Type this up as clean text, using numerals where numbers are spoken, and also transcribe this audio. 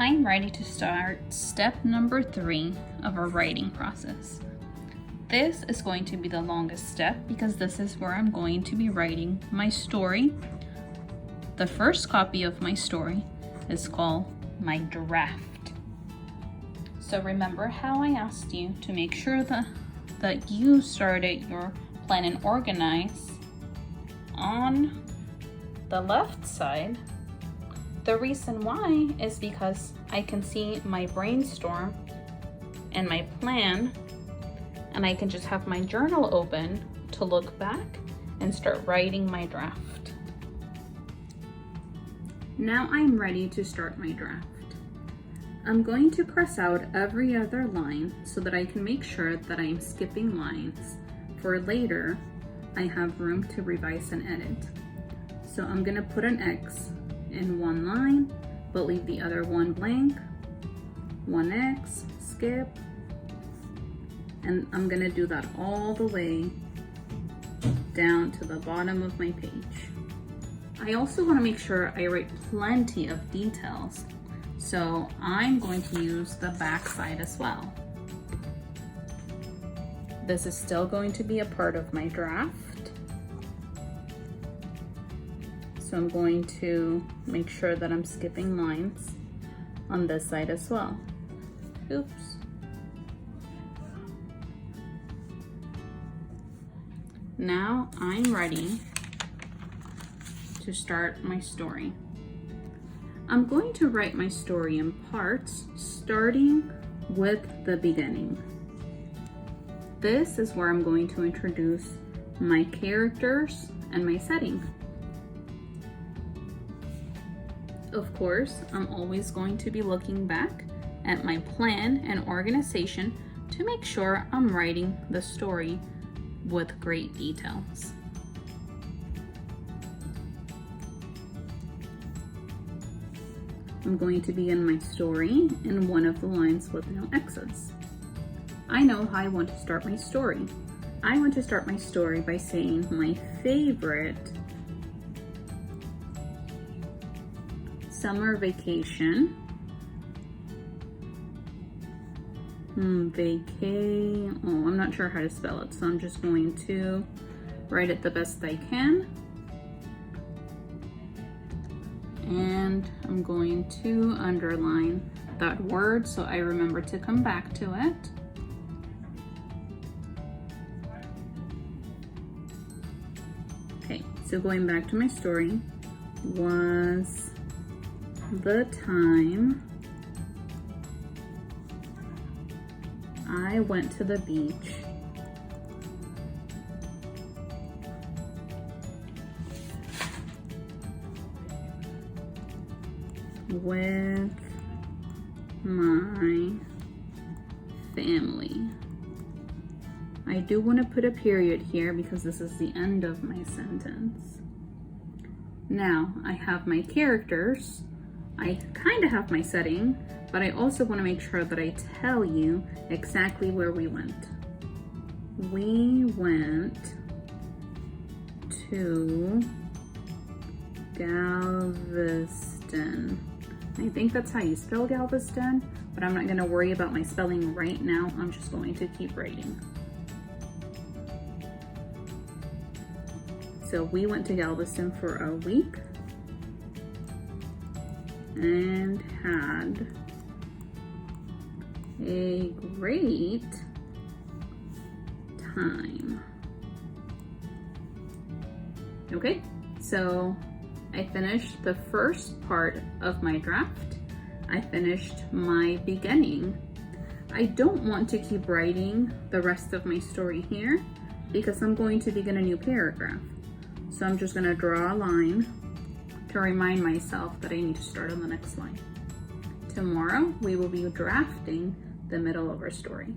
I'm ready to start step number 3 of our writing process. This is going to be the longest step because this is where I'm going to be writing my story. The first copy of my story is called my draft. So remember how I asked you to make sure that you started your plan and organize on the left side. The reason why is because I can see my brainstorm and my plan, and I can just have my journal open to look back and start writing my draft. Now I'm ready to start my draft. I'm going to cross out every other line so that I can make sure that I'm skipping lines. For later, I have room to revise and edit. So I'm gonna put an X in one line, but leave the other one blank, one X, skip, and I'm gonna do that all the way down to the bottom of my page. I also wanna make sure I write plenty of details, so I'm going to use the back side as well. This is still going to be a part of my draft. So I'm going to make sure that I'm skipping lines on this side as well. Oops. Now I'm ready to start my story. I'm going to write my story in parts, starting with the beginning. This is where I'm going to introduce my characters and my setting. Of course, I'm always going to be looking back at my plan and organization to make sure I'm writing the story with great details. I'm going to begin my story in one of the lines with no X's. I know how I want to start my story. I want to start my story by saying my favorite summer vacation. I'm not sure how to spell it, so I'm just going to write it the best I can. And I'm going to underline that word so I remember to come back to it. Okay, so going back to my story was the time I went to the beach with my family. I do want to put a period here because this is the end of my sentence. Now I have my characters. I kind of have my setting, but I also want to make sure that I tell you exactly where we went. We went to Galveston. I think that's how you spell Galveston, but I'm not going to worry about my spelling right now. I'm just going to keep writing. So we went to Galveston for a week and had a great time. Okay, so I finished the first part of my draft. I finished my beginning. I don't want to keep writing the rest of my story here because I'm going to begin a new paragraph. So I'm just going to draw a line to remind myself that I need to start on the next line. Tomorrow, we will be drafting the middle of our story.